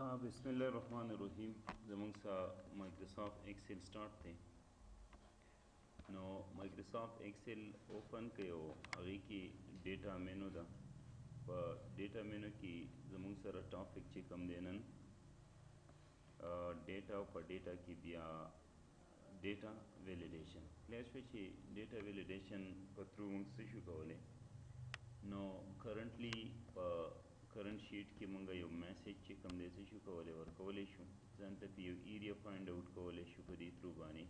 हाँ बिस्मिल्लाहिर्रहमानिर्रहीम ज़मूंग सा माइक्रोसॉफ्ट एक्सेल स्टार्ट थे नो माइक्रोसॉफ्ट एक्सेल ओपन कयो अगी की डेटा मेनू दा डेटा मेनू की ज़मूंग सर टॉपिक चे कम देनन डेटा पर डेटा की बिया डेटा वैलिडेशन क्लास पे डेटा वैलिडेशन पर थ्रू मुंग कवले नो करंटली करंट शीट की मंगा यो मैसेज चे कम दे से कवले वर कवले शु जानते पे यो एरिया फाइंड आउट कवले शु पदी थ्रू बानी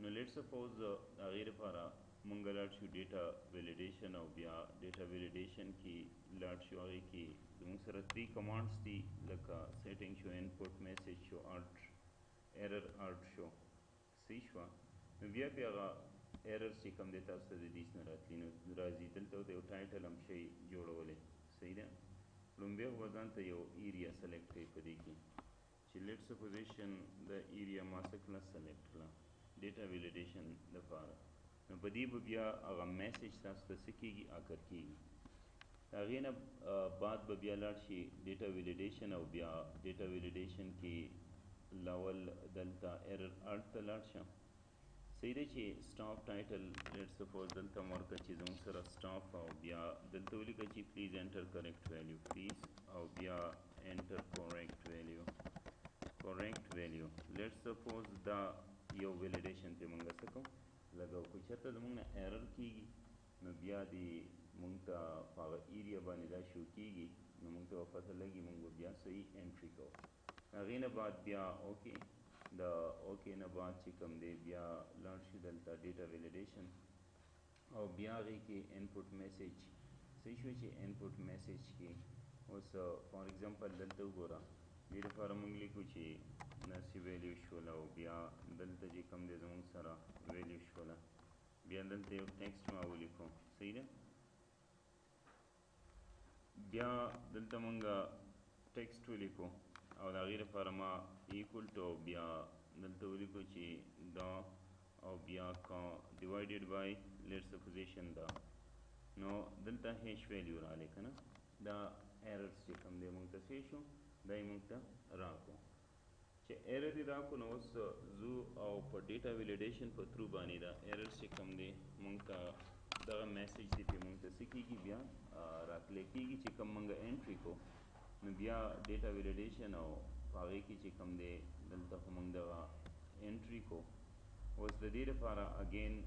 नो लेट सपोज अगेर पारा मंगा लाट शु डेटा वैलिडेशन और बिया डेटा वैलिडेशन की लाट शु आगे की मुंग सर 3 कमांड्स थी लका setting show input message show art error art show सीशवा बिया पे आगा एरर्स ची कम देता उस्ता दीस नरातली राजी दलता होते टाइटल हम शई जोड़ोले सही है लुम्बिया वजान तो यो एरिया सेलेक्ट कई पदी की लेट्स सपोजिशन द एरिया मासकला सेलेक्ट ला डेटा वैलिडेशन दफारा बदी बिया आगा मैसेज तास्ता सिकीगी आकर कीगी तागीना बाद बिया लाटशी डेटा वैलिडेशन और बिया डेटा वैलिडेशन की लावल दलता एरर आर्ट लाटशा सही चे स्टाफ टाइटल लेट्स सपोज दलता मरका चीज़ों सर स्टाफ और बिया दलता वाली कची please enter correct value please और बिया enter correct value let's suppose द यो वैलिडेशन पे मंगा सको लगाओ कुछ हता मंगना एरर कीगी न बिया दी मंगता पागा एरिया बानी दा शो कीगी न मंगता वफाता लगी मंगो बिया सही एंट्री को अगेन बाद बिया ओके द ओके न बाद चिकम दे बिया लांच दलता डेटा वैलिडेशन और बिया गई के इनपुट मैसेज सही शो चे इनपुट मैसेज की उस फॉर एग्जांपल दलता गोरा मेरे फार्मूले कुछ नसी वैल्यू शोला हो बिया दलता जी कम दे जमूंग सारा वैल्यू शोला बिया दलता एक टेक्स्ट में वो लिखो सही है बिया दलता मंगा टेक्स्ट वो लिखो और आगे फार्मा इक्वल टू बिया दलता वो लिखो ची द और बिया का divided by let's supposition the नो दलता हैश वैल्यू रहा लेखना द एरर्स जी कम दे मंगता सेशो दाई मंगता राको चे एरर राको न उस जू और पर डेटा वैलिडेशन पर थ्रू बानी दा एरर से कम दे मंगता दा मैसेज दी पे मंगता सिकीगी बिया राखले कीगी चे कम मंगा एंट्री को न बिया डेटा वैलिडेशन और पागे की चे कम दे दलता को मंगदा एंट्री को उस दीर पारा अगेन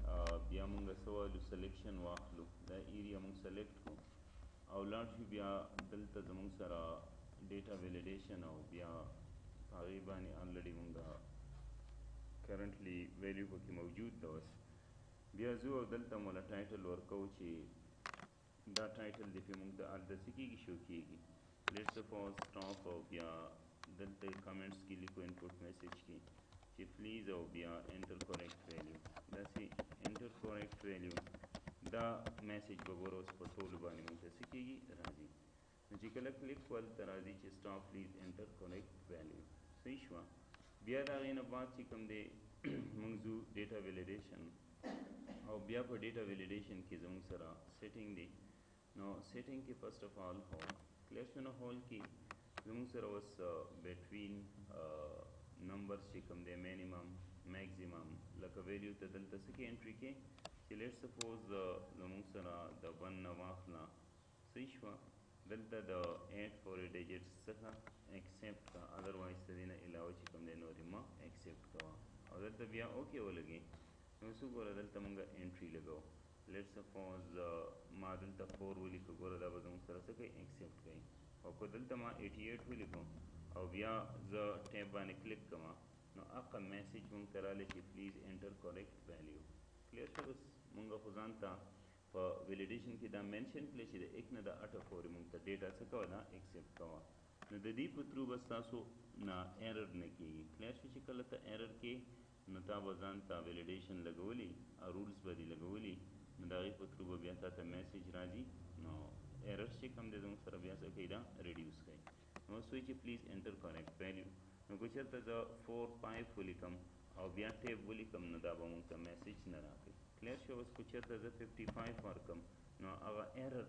बिया मंगा सवाल सिलेक्शन वाखलू दा एरिया मंग सेलेक्ट को और लाट बिया दलता जमंग सारा डेटा वैलिडेशन और बिया पागे बानी ऑलरेडी मंगा करंटली वैल्यू को की मौजूद दवस बिया जू और दलता मोला टाइटल और कौची दा टाइटल दिफे मंगता आल दसिकी की शो कीगी लेट्स सपोज स्टॉप और बिया दलता कमेंट्स की लिखो इनपुट मैसेज की ची प्लीज़ और बिया एंटर करेक्ट वैल्यू दसी एंटर करेक्ट वैल्यू दा मैसेज बगोरो उस पर टोल बानी मंगता सिकीगी राजी जी कल क्लिक वाल तराजी ची stop please enter correct value सही शुआ बिया दागीना बाद ची कम दे मंगजू डेटा वैलिडेशन और बिया पर डेटा वैलिडेशन की जमंग सरा सेटिंग दी नो सेटिंग की first of all whole clear सुना होल की जमंग सरा वस बिटवीन नंबर्स ची कम दे मिनिमम मैक्सिमम लका वैल्यू तदलता सकी एंट्री के लेट्स सपोज जमंग सरा द वन नवाखला सही शुआ दलता द 8 4 डिजिट्स सका एक्सेप्ट का अदरवाइज तदीना अलावा चिकम दे नो रिमा एक्सेप्ट का और दलता बिया ओके हो लगे नोसु गोरा दलता मंगा एंट्री लगाओ लेट्स सपोज मा दलता 4 वो लिखो गोरा दा बदम सरा सके एक्सेप्ट गई और को दलता मा 88 वो लिखो और बिया ज टैब बाने क्लिक कमा नो आपका मैसेज मंग तरा ले ची please enter correct value clear show बस मंगा खुजानता पर वैलिडेशन की दा मेंशन प्लेस द एक न दा अटा फोर मुंगता डेटा से कवा दा एक्सेप्ट कवा न ददी पुत्रु बस तासो ना एरर न की क्लियर शो कलता एरर के न ता बजान ता वैलिडेशन लगवली आ रूल्स बदी लगवली न दागी पुत्रु बबिया ता मैसेज राजी नो एरर से कम दे दूं सर अभ्या से कईदा रिड्यूस कई know switch please enter correct value न कुछ ता 4 5 फुली कम और बिया टेब बोली कम न दाबा मुंगता मैसेज न राके क्लियर शो बस कुछ ता 55 और कम नो अगा एरर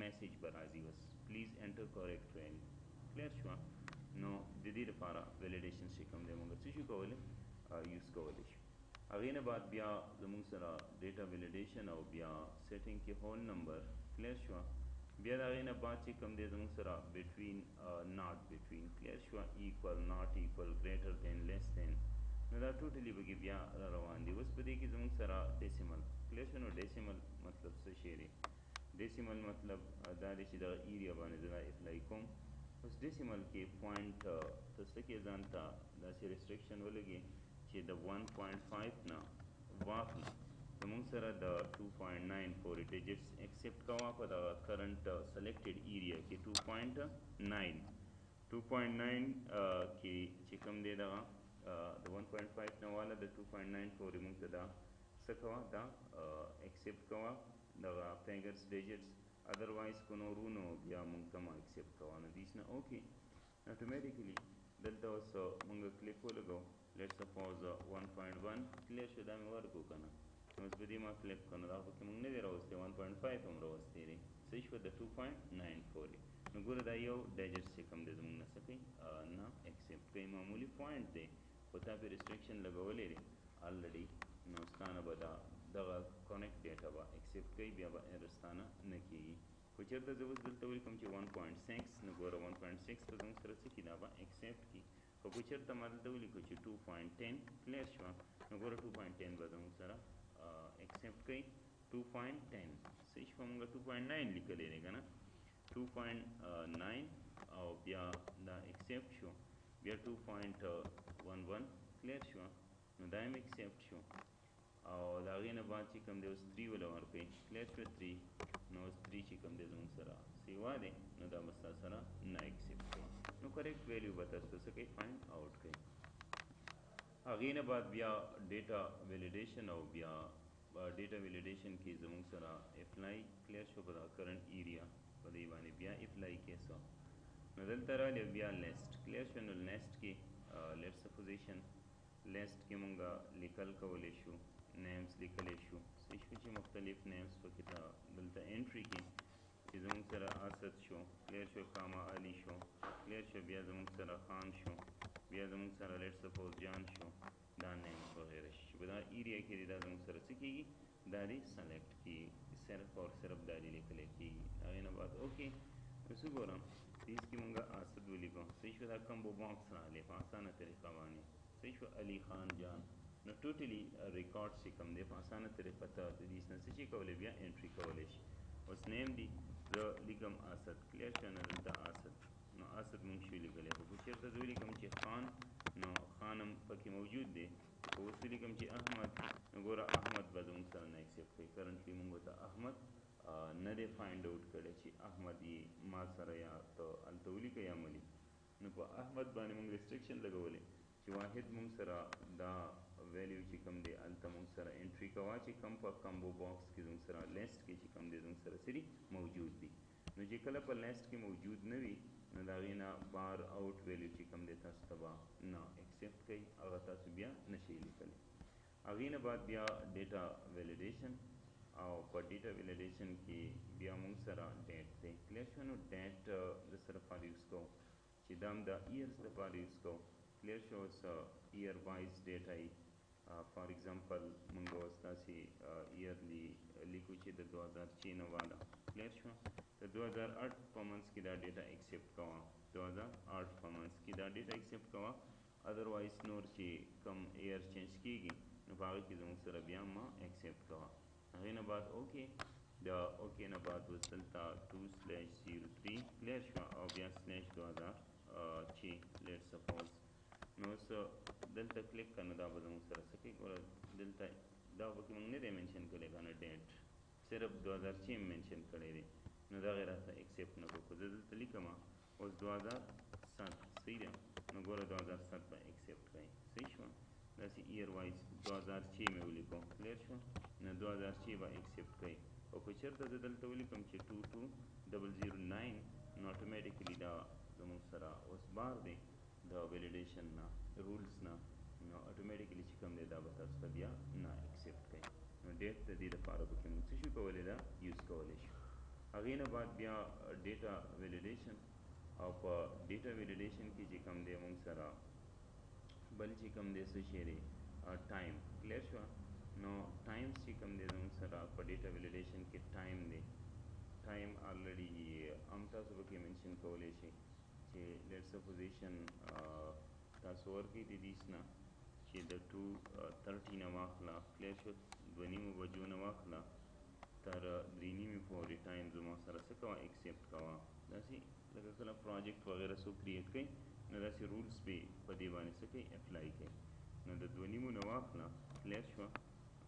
मैसेज बराजी बस please enter correct value clear show دې لپاره ویلیډیشن چې کوم دی موږ څه شو کولی یوز کولی شو. هغې نه بعد بیا زموږ سره ډیټا ویلیډیشن او بیا سیټینګ کې هول نمبر کلیر شوه. بیا د هغې نه بعد چې کوم دی زموږ سره بټوین ناٹ بټوین کلیر شوه، ایکول ناٹ ایکول ګریټر دین لیس دین. نو دا ټوټلی پکې بیا را روان دي. اوس په دې کې زموږ سره ډیسیمل کلیر شو. نو ډیسیمل مطلب څه شی دی؟ ډیسیمل مطلب دا دی چې دغه ایریا باندې زه دا اپلای کوم. اوس ډیسیمل کې پوینټ ته څه کې ځان ته داسې ریسټرکشن ولګي چې د 1.5 نه واخلي زموږ سره د 2.94 ډیجټس ایکسپټ کوه په دغه کرنٹ سلیکټډ ایریا کې 2.9 کې چې کوم دی دغه د 1.5 نه والا د 2.94 موږ ته دا څه کوه دا ایکسپټ کوه دغه فینګرز ډیجټس. ادروایز کو نورونو بیا موږ ته ما ایکسپټ کوه. نو دیس نه اوکې اتومیټیکلی دلته اوس موږ کلیک ولګو. لیټ سپوز 1.1 کلیر شو. دا مې ورکو که نه. نو اوس په دې ما کلیک کړو نو دا پکې موږ نه دی راوستی 1.5 هم راوستی دی څه شوه د 2.94. نو ګوره دا یو ډیجټ چې کوم دی زموږ نه څه کوي نه ایکسپټ کوي. معمولی پوینټ دی خو تا پې ریسټرکشن لګولی دی آلریډي. نو ستا نه به دا دغه کونیکټ ډیټا به ایکسپټ کوي بیا به ایرر ستانه نه کېږي. خو چېرته زه اوس دلته ولیکم چې 1.6 نو ګوره 1.6 به زموږ سره څه کړي دا به ایکسپټ کړي. خو که چېرته ما دلته ولیکو چې 2.10 کلیر شوه نو ګوره 2.10 به زموږ سره ایکسپټ کوي. 2.10 صحیح شوه. موږ 2.9 لیکلی دی که نه 2.9 او بیا دا ایکسپټ شو. بیا 2.11 کلیر شوه نو دا هم ایکسپټ شو. او د هغې نه بعد چې کوم دی اوس 3 وله ورکوي کلیر شوه 3. نو اوس 3 چې کوم دی زموږ سره سیوا دی نو دا به ستا سره نه ایکسپټ کوي. نو کریکټ ویلیو به تاسو څه کوي فایند آوټ کوي. هغې نه بعد بیا ډیټا ویلیډیشن او بیا ډیټا ویلیډیشن کې زموږ سره اپلای کلیر شو په دا کرنٹ ایریا په دې باندې بیا اپلای کې سو. نو دلته راغلی بیا لیست کلیر شو. نو لیست کې لیټ سپوزیشن لیست کې مونږ لیکل کولی شو نیمز لیکلی شو. صحیح شو چې مختلف نیمز پکې ته دلته انټري کې چې زموږ سره اسد شو کلیر شو، کاما علی شو کلیر شو، بیا زموږ سره خان شو، بیا زموږ سره لیټ سپوز جان شو. دا نیمز وغیره شي چې په دا ایریا کې دی دا زموږ سره څه کېږي دا دی سلیکټ کېږي صرف اور صرف دا دی لیکلی کېږي. هغې نه بعد اوکې نو څه ګورم دیس کې مونږ اسد ولیکو. صحیح شو. دا کمبو باکس راغلی په اسانه طریقه باندې. صحیح شو. علی خان جان. نو ټوټلی ریکارډ چې کوم دی په اسانه طریقه ته د دیس نه څه شي کولی بیا انټري کولی شي. اوس نیم دی زه لیکم اسد کلیر شو. نه دلته اسد نو اسد مونږ شو لیکلی. خو که چېرته زه ولیکم چې خان نو خان هم پکې موجود دی. خو اوس ولیکم چې احمد نو ګوره احمد به زموږ سره نه ایکسپټ کوي. کرنټلی مونږ ورته احمد نه دی فایند آوټ کړی چې احمد یې ما سره یا ته هلته ولیکه یا ملیک. نو په احمد باندې مونږ ریسټرکشن لګولی چې واحد مونږ سره دا ویلیو چې کوم دی هلته مونږ سره انټري کوه چې کوم په کمبو باکس کې زموږ سره لیست کې چې کوم دی زموږ سره سری موجود دي. نو چې کله په لیست کې موجود نه وي نو د هغې نه بار آوټ ویلیو چې کوم دی تاسو ته به نه ایکسپټ کوي هغه تاسو بیا نشئ لیکلی. هغې نه بعد بیا ډیټا ویلیډیشن او په ډیټا ویلیډیشن کې بیا مونږ سره ډیټ دی کلیر شو. نو ډیټ د سره لپاره یوز کوو چې دا هم د ایرز لپاره یوز کوو کلیر شو. اوس ایر وایز ډیټا یي فار ایگزامپل مونږ اوس داسې ایرلی لیکو چې د 2006 نه والا کلیر شو. د 2008 په منځ کې دا ډیټا ایکسپټ کوه 2008 په منځ کې دا ډیټا ایکسپټ کوه. ادروایز نور چې کم ایر چینج کېږي نو په هغې کې زموږ سره بیا ما ایکسپټ کوه. هغې نه بعد اوکې د اوکې نه بعد اوس دلته 2/03 کلیر شوه او بیا سلیش 2006 لیټ سپوز. نو اوس دلته کلیک که نو دا به زموږ سره څه کوي ګوره دلته دا پکې مونږ نه دی مینشن کړی که نه ډیټ صرف 2006 مینشن کړی دی نو دغې راته ایکسپټ نه کړو. خو زه دلته لیکم اوس 2007 صحیح ده نو ګوره 2007 به ایکسپټ کوي. صحیح شوه. داسې ایر وایز 2006 مې ولیکو کلیر شو. نو 2006 به ایکسپټ کوي. او که چېرته زه دلته ولیکم چې 22009 نو اټومیټیکلی دا زموږ سره اوس بار دی د ویلیډیشن نه رولز نه نو اټومیټیکلی چې کوم دی دا به تاسو ته بیا نه ایکسپټ کوي. نو ډیټ د دې لپاره پکې موږ څه شو کولی دا یوز کولی شو. هغې نه بعد بیا ډیټا ویلیډیشن او په ډیټا ویلیډیشن کې چې کوم دی موږ سره بل چې کوم دی څه شی دی ټایم کلیر شوه نو ټایمز چې کوم دی زموږ سره په ډیټا ویلیډیشن کې ټایم دی ټایم آلریډي هم تاسو پکې منشن کولی شئ چې لیټ سپوزیشن تاسو ورکړئ د دې نه چې د 2:30 نه واخله کلیر شو 2:30 بجو نه واخله تر 3:30 پورې ټایم زما سره څه کوه ایکسیپټ کوه داسې لکه کله پروجیکټ وغیره څوک کریټ کوي نو داسې رولز به په دې باندې څه کوي اپلای کوي نو د 2:30 نه واخله کلیر شوه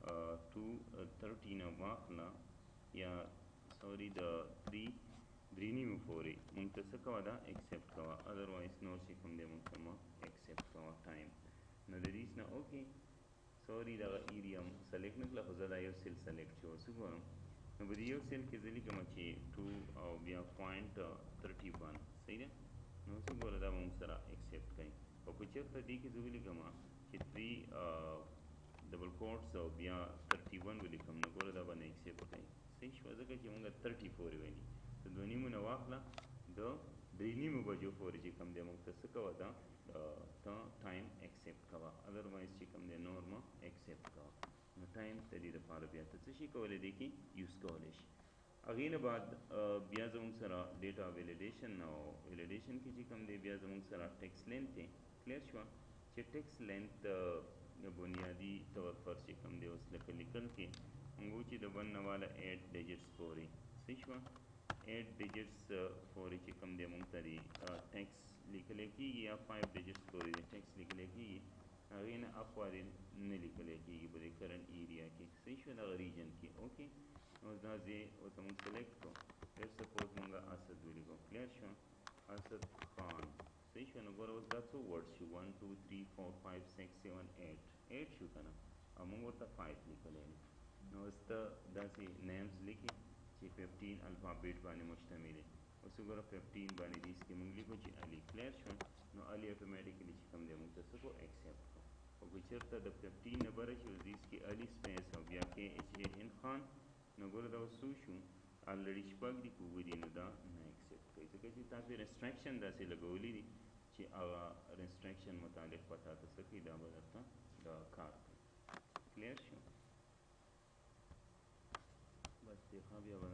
2:30 نه واخله یا سوري د 3:30 پورې مونږ ته څه کوه دا ایکسیپټ کوه ادروایز نور چې کوم دی مونږ ته مه ایکسیپټ کوه ټایم نو د دې نه اوکې سوري دغه ایریا م سلیکټ نه کړله خو زه دا یو سیل سلیکټ چې اوس وګورم نو په دې یو سیل کې زه لیکم چې 2 او بیا 0.31 صحیح ده نو اوس وګوره دا به مونږ سره ایکسیپټ کوي او که چېرته دې کې زه ولیکم چې 3 ډبل کوټس او بیا 31 ولیکم نو ګوره دا به نه ایکسیپټ کوي صحیح شوه ځکه چې مونږ 30 پورې ویلي د 2:30 نه واخله د 3:30 بجو پورې چې کوم دی مونږ ته څه کوه دا ته ټایم ایکسیپټ کوه ادروایز چې کوم دی نور مه ایکسیپټ کوه نو ټایم د دې دپاره بیا ته څه شي کولی دی کې یوز کولی شي هغې نه بعد بیا زموږ سره ډیټا ویلیډیشن او ویلیډیشن کې چې کوم دی بیا زموږ سره ټیکس لینت دی کلیر شوه چې ټیکس لینت بنیادي طور پر چې کوم دی اوس لکه لیکل کې موږ وایو چې د 1 نه واله 8 ډیجټس پورې صحیح شوه 8 ډیجټس پورې چې کوم دی موږ ته دی ټیکس لیکلی کېږي یا 5 ډیجټس پورې دی ټیکس لیکلی کېږي هغې نه اخوا دی نه لیکلی کېږي په دې کرنټ ایریا کې صحیح شوه دغه ریجن کې اوکې اوس دا ځای ورته موږ سلیکټ کړو لیټ سپوز موږ اسد ولیکو کلیر شو اسد خان صحیح شو نو ګوره اوس دا څو ورډ شو 1 2 3 4 5 6 7 8 شو که نه او موږ ورته 5 لیکلی دی نو اوس ته داسې نیمز لیکې چې 15 الفابیټ باندې مشتمل دی اوس وګوره 15 باندې دیس کې موږ لیکو چې علي کلیر شو نو علي اټومیټیکلی چې کوم دی موږ ته څه کړو ایکسیپټ کړو او که چېرته د 15 نه بره شي اوس دیس کې علي سپیس او بیا KHAN خان نو ګوره دا اوس څو شو آلریډي شپږ دي که اووه دي نو دا نه ایکسیپټ کوي ځکه چې تاسې ریسټریکشن داسې لګولی دي چې هغه ریسټریکشن متعلق به تاته څه کوي دا به درته دا کار کوي کلیر شو بس دی ښه بیا به